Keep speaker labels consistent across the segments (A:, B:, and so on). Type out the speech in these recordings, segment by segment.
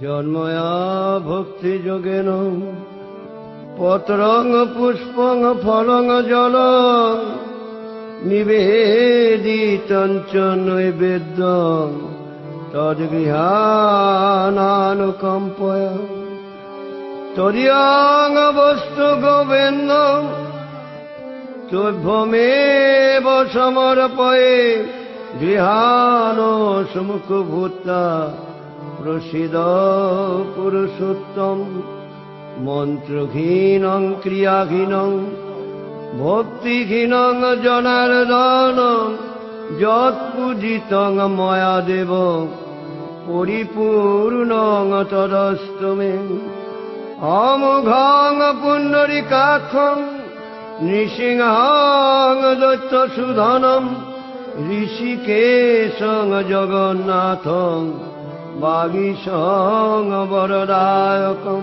A: জন্ময়া ভক্তি যোগেন পত্রং পুষ্পং ফলং জলং নিবেদিতঞ্চ নৈবেদ্যং তদ্গৃহানানুকম্পয়া তদীয়ং বস্তু গোবিন্দং তুভ্যমেব সমর্পয়ে গৃহানো সুমুখভূতা প্রসিদ পুরুষোত্তম মন্ত্রহীনং ক্রিয়াহীনং ভক্তিহীনং জনার্দনং যৎপূজিতং ময়া দেব পরিপূর্ণং তদস্তু মে অমোঘং পুণ্ডরীকাক্ষং নৃসিংহং দৈত্যসুধনং ঋষিকেশং জগন্নাথং বাগীশং বরদায়কং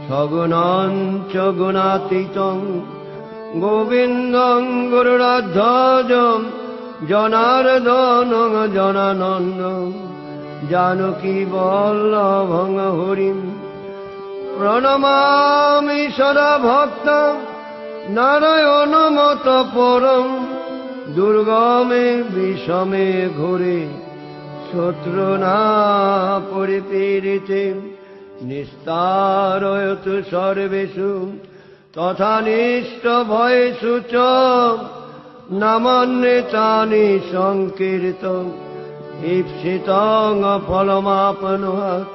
A: সগুণং চ গুণাতীতং গোবিন্দং গরুড়ধ্বজং জনার্দনং জনানন্দং জানকী বল্লভং হরিম প্রণমামি সদা ভক্তং নারায়ণমত পরম দুর্গমে বিষমে ঘোরে শত্রুনা পরিপীড়িতে নিস্তারয়তু সর্বেষু তথা নিষ্ঠ ভয়েষু চ নামান্বিতানি সংকীর্তং ঈপ্সিতং ফলমাপ্নুয়াৎ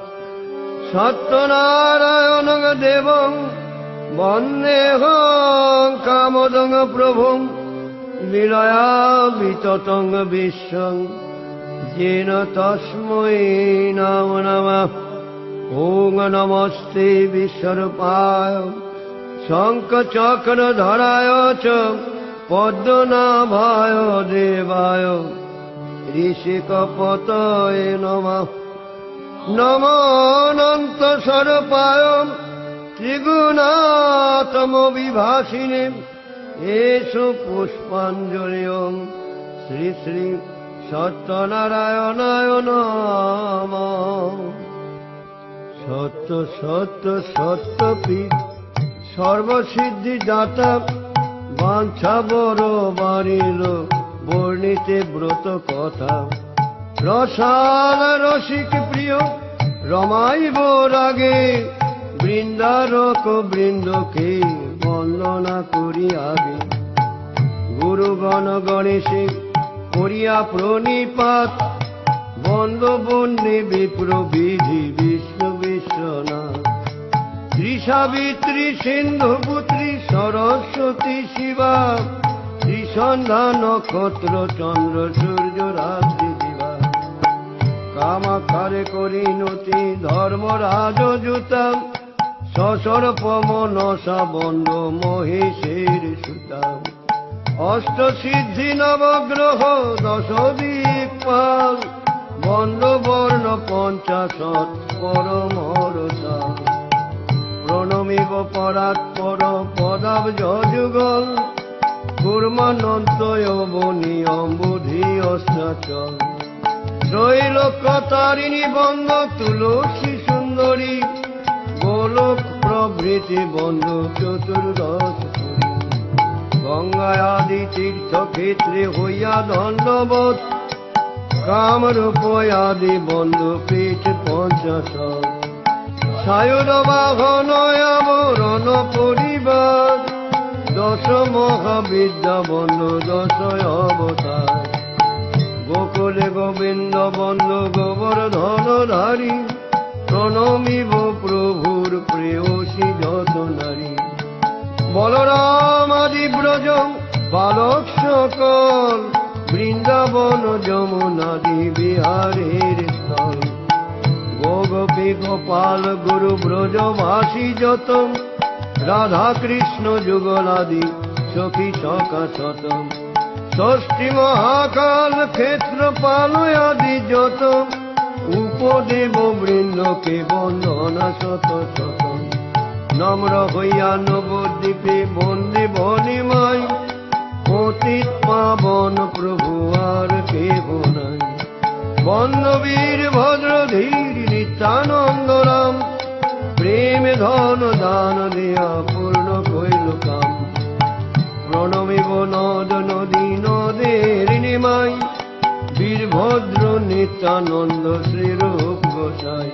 A: সত্যনারায়ণং দেবং বন্দেহং কামদং প্রভুং লীলয়া বিততং বিশ্বং येन तस्मै नमो नमः। ॐ नमस्ते विश्वरूपाय शङ्खचक्रधराय च पद्मनाभाय देवाय ऋषिकपतये नमः। नमो अनन्तस्वरूपाय त्रिगुणात्मविभासिने एषु पुष्पाञ्जलिं श्री श्री सत्यनारायणाय नमः। सत्य सत्य सत्यपीठ सर्वसिद्धिदाता बांछा बड़ बारिल बर्णिते व्रत कथा रसाल रसिक प्रिय रमाइब रागे बृंदारक बृंद के वंदना करी आगे गुरुगण गणेशे करिया प्रणिपात बंद बन्ने विप्र विधि विष्णु विश्वनाथ त्रिसावित्री सिंधुपुत्री सरस्वती शिवा त्रिसंध्या नक्षत्र चंद्र सूर्य रात्रि दिवा कामाक्षरे करिणती धर्मराज जुता ससर्प मनसा बंद महेशेर सुता अष्ट सिद्धि नवग्रह दश दिक्पाल बंद वर्ण पंचाशत परमरसा प्रणमिव परात्पर पदाब्ज जुगल कूर्मानन्तय बनियं बुद्धि अस्ताचल त्रैलोक्यतारिणी बंद तुलसी सुंदरी गोलोक प्रभृति बंद चतुर्दश गंगायादि तीर्थ क्षेत्रे हইয়া दंडवत कामरूपयादि बंधु पीठ पंचाशत सायुध वाहन आवरण परिवार दश महाविद्या बंधु दश अवतार गोकुले गोविंद बंधु गोवर्धनधारी प्रणमिव प्रभुर प्रेयसी जत नारी बलराम आदि ब्रज बालक सकल बृंदावन यमुनादि बिहारेर स्थल गोपी गोपाल गुरु ब्रजवासी जत राधा कृष्ण जुगलादि सखी सखा शतम षष्ठी महाकाल क्षेत्रपाल आदि जत उपदेव वृंद के वंदना शत शतम नम्र हইয়া नवद्वीपे बंदे बनिमाय पतित पावन प्रभु आर केह नाई बंद वीर भद्र धीर नित्यानंद ধন দান দিয়া পূর্ণ কইল কাম। প্রণমিব নদ নদী নদের নিমাই, বীরভদ্র নিত্যানন্দ শ্রীরূপ গোসাই।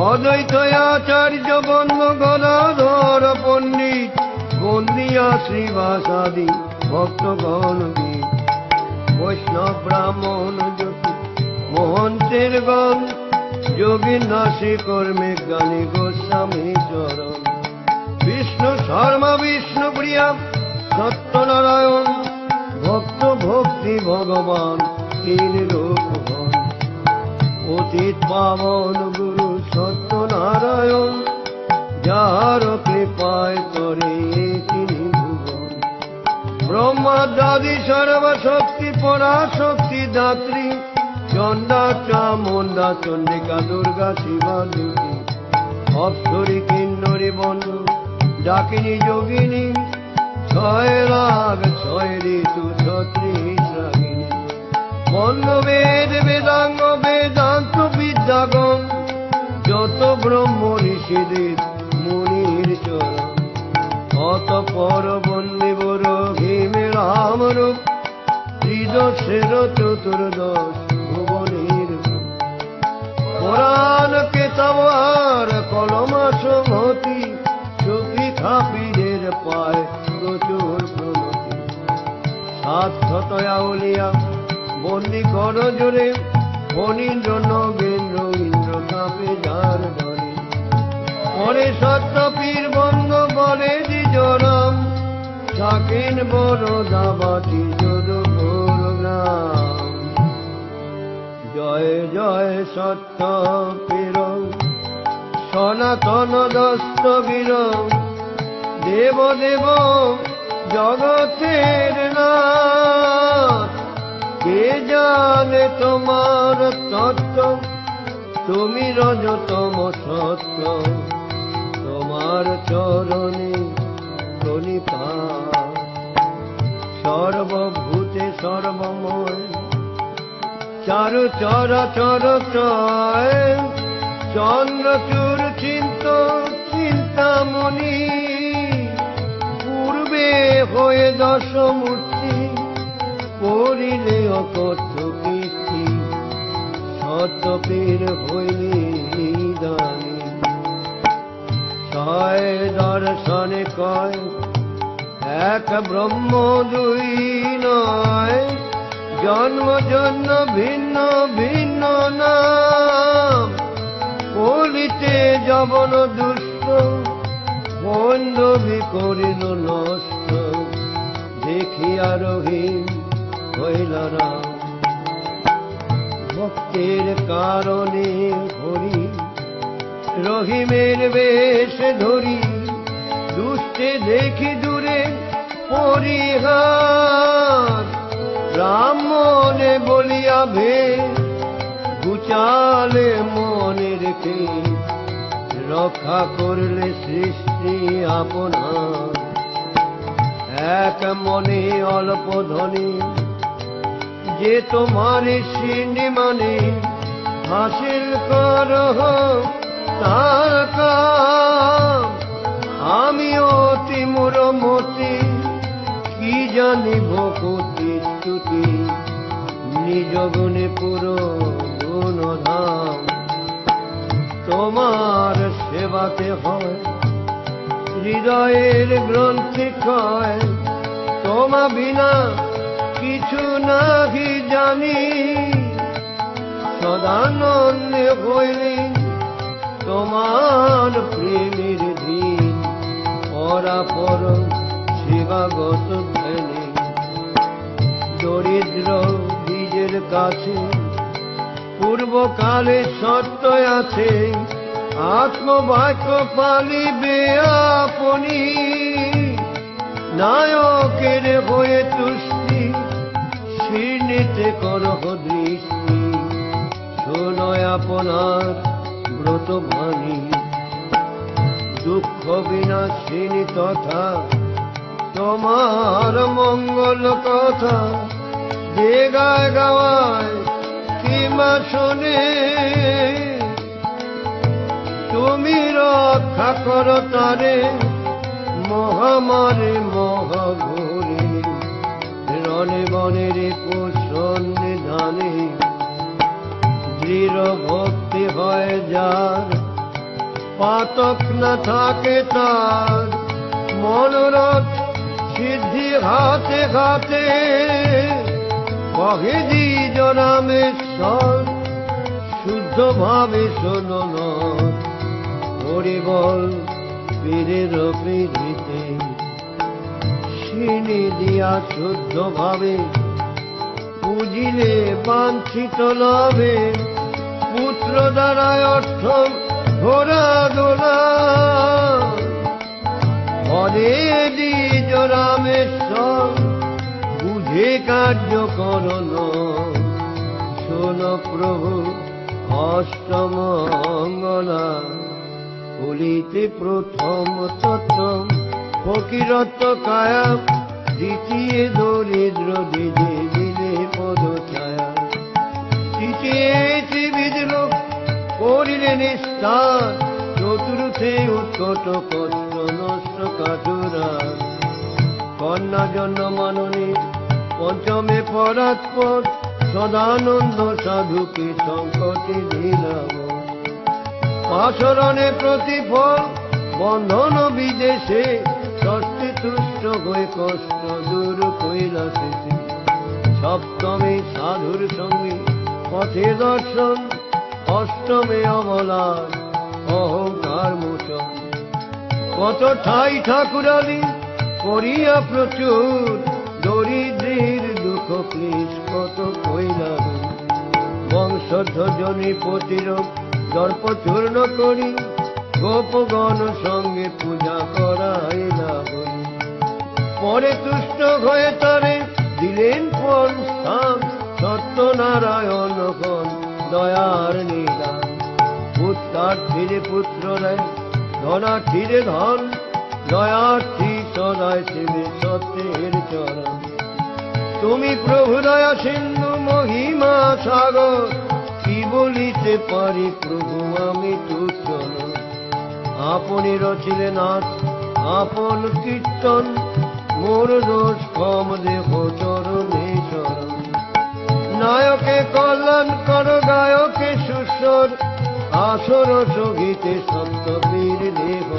A: অদ্বৈত আচার্য বন্দ গদাধর পণ্ডিত, বন্দিয়া শ্রীবাসাদি ভক্তগণ গীত। বৈষ্ণব ব্রাহ্মণ জ্যোতি মহন্তের গণ, যোগী নাসি কর্মে জ্ঞানী গোস্বামী চরণ। বিষ্ণু শর্মা বিষ্ণু প্রিয়া সত্যনারায়ণ, ভক্ত ভক্তি ভগবান তিন রূপ হন। অতীত পাবন গুরু সত্যনারায়ণ, যার কৃপায় করে তিনি ভুবন। ব্রহ্মাদি সর্বশক্তি পরাশক্তি দাত্রী, চণ্ডা চামুণ্ডা চণ্ডিকা দুর্গা শিবা দুর্গী। অপ্সরী কিন্নরী বন্ধু ডাকিনী যোগিনী, ছয় রাগ ছয় ঋতু ছত্রিশ রাগিনী। বন্ধ বেদ বেদাঙ্গ বেদান্ত বিদ্যাগণ, যত ব্রহ্ম ঋষিদের মুনির চরণ। অতঃপর বন্দিব রহিমে রামরূপ, ত্রিদশের চতুর্দশ ভুবনের। পুরাণ কেতাবার কলমা সংহতি, চোখি খাপিদের পায় প্রচুর প্রণতি। সাতশতয়া উলিয়া বন্দি কর জোরে, ফণীন্দ্র নগেন্দ্র ইন্দ্র কাপে যার ধরে। পরে সত্যপীর বন্ধ বলে দ্বিজরাম, সাকেন বড় দাবাটি যোধপুর গ্রাম। জয় জয় সত্যপীর সনাতন দস্তবীর, দেব দেব জগতের নাথ। কে জানে তোমার তত্ত্ব, তুমি রজতম সত্য। তোমার চরণে প্রণিপাত, সর্বভূতে সর্বময়। চারু চরাচর চয়, চন্দ্রচূড় চিন্তামণি। পূর্বে হয়ে দশমূর্তি, করিলে অকথ্য কীর্তি। সত্যপীর হইলি দানি, ছয় দর্শনে কয় এক ব্রহ্ম দুই নয়। জন্ম জন্ম ভিন্ন ভিন্ন নাম, কলিতে যবন দুষ্ট বন্ধবি করিল নষ্ট। দেখিয়া রহিম হইল রাম, ভক্তের কারণে হরি। রহিমের বেশ ধরি, দুষ্টে দেখি দূরে পরিহার। রাম মনে বলিয়া ভে, গুচালে মনে রেখে। রক্ষা করলে সৃষ্টি আপনার, এক মনে অল্প ধনী। যে তোমার সিন্ধি মানে, হাসিল কর তার কাম। আমি অতি মূরমতি, কি জানিব কতি স্তুতি। নিজ গুণে পুরো গুণধাম, তোমার সেবাতে হয় হৃদয়ের গ্রন্থি ক্ষয়। তোমা বিনা কিছু নাহি জানি, সদানন্দে হইলি তোমার প্রেমের ধীন। পরাপর সেবাগত ধ্যানে, দরিদ্র বীজের কাছে পূর্বকালে সত্য আছে। আত্মবাক্য পালিবে আপনি, নায়কের হয়ে তুষ্টি। শীর্ণিতে করহ দৃষ্টি, শোনয় আপনার ব্রত বাণী। দুঃখ বিনাশিনী তথা তোমার মঙ্গল কথা। যে গায় গাওয়ায় কিমা শোনে, তুমি রক্ষা রক্ষা কর তারে মহামারে মহাঘোরে রণে বনের পোষণ নিধানে দৃঢ় ভক্তি হয় যার পাতক না থাকে তার মনোরথ সিদ্ধি হাতে হাতে কহে দ্বিজ রামেশ্বর শুদ্ধ ভাবে শোনো হরি বল পীরের পিড়িতে সিনি দিয়া শুদ্ধ ভাবে বুঝিলে বাঞ্ছিত লাভে পুত্র দ্বারা অর্থ ঘোরা দোলা হরে দ্বিজ রামেশ্বর বুঝে কার্য করন শোন প্রভু অষ্টমঙ্গলা বলিতে প্রথম তত্ত্ব ফকিরত্ব কায়া দ্বিতীয় দরিদ্র দিদে দিলে পদ ছায়া তৃতীয় ত্রিবিধ লোক করিলে নিস্তার চতুর্থে উৎকট কষ্ট নষ্ট কাঠুরা কন্যা জন্ম মাননী পঞ্চমে পরাৎপর সদানন্দ সাধুকে সংকটে দিলাম আচরণে প্রতিফল বন্ধন বিদেশে ষষ্ঠে তুষ্ট হয়ে কষ্ট দূর কৈলাসে সপ্তমে সাধুর সঙ্গে পথে দর্শন অষ্টমে অবলার অহংকার মোচন কত ঠাই ঠাকুরালি করিয়া প্রচুর দরিদ্রের দুঃখ ক্লেশ কত কৈলাস বংশধ্বজনী প্রতিরোধ দর্প চূর্ণ করি গোপগণ সঙ্গে পূজা করাইলা বলি পরে তুষ্ট হয়ে তারে দিলেন কোন স্থান সত্যনারায়ণ গণ দয়ার নিদান পুত্রার্থীরে পুত্র দেয় ধনার্থীরে ধন দয়ার্থী সদায় শিবে সত্যের চরণ তুমি প্রভু দয়া সিন্ধু মহিমা সাগর কি বলিতে পারি প্রভু আমি তুচ্ছ আপনি রচিলে নাথ আপন কীর্তন মোর দোষ কম দেহ চরণে শরণ নায়কে কল্যাণ কর গায়কে সুস্বর আসর সঙ্গীতে সন্ত বীর দেব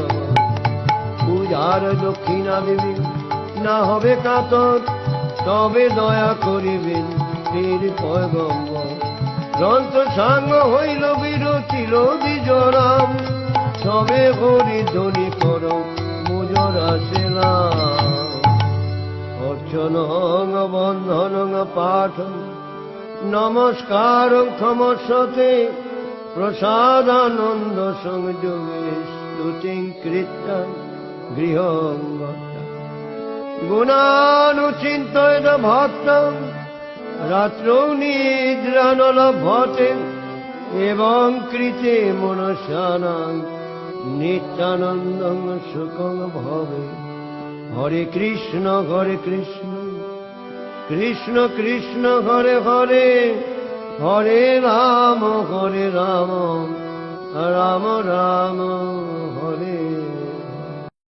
A: পূজার দক্ষিণা দেবী না হবে কাতর তবে দয়া করিবেন বীর পয়গম্বর গ্রন্থ সাঙ্গ হইল বিরচিল দ্বিজরাম সবে হরি ধ্বনি কর মুজরা সেলাম অর্চনং বন্ধনং পাঠ নমস্কার ক্ষমস্বতে প্রসাদানন্দ সংযোগে স্তুতিং কৃত্য গৃহঙ্গত গুণানুচিন্তয়েন ভক্তং রাত্রৌ নিদ্রানলভ্যতে এবং কৃতে মনসানাং নিত্যানন্দং সুখং ভবে হরে কৃষ্ণ কৃষ্ণ কৃষ্ণ হরে হরে হরে রাম রাম রাম হরে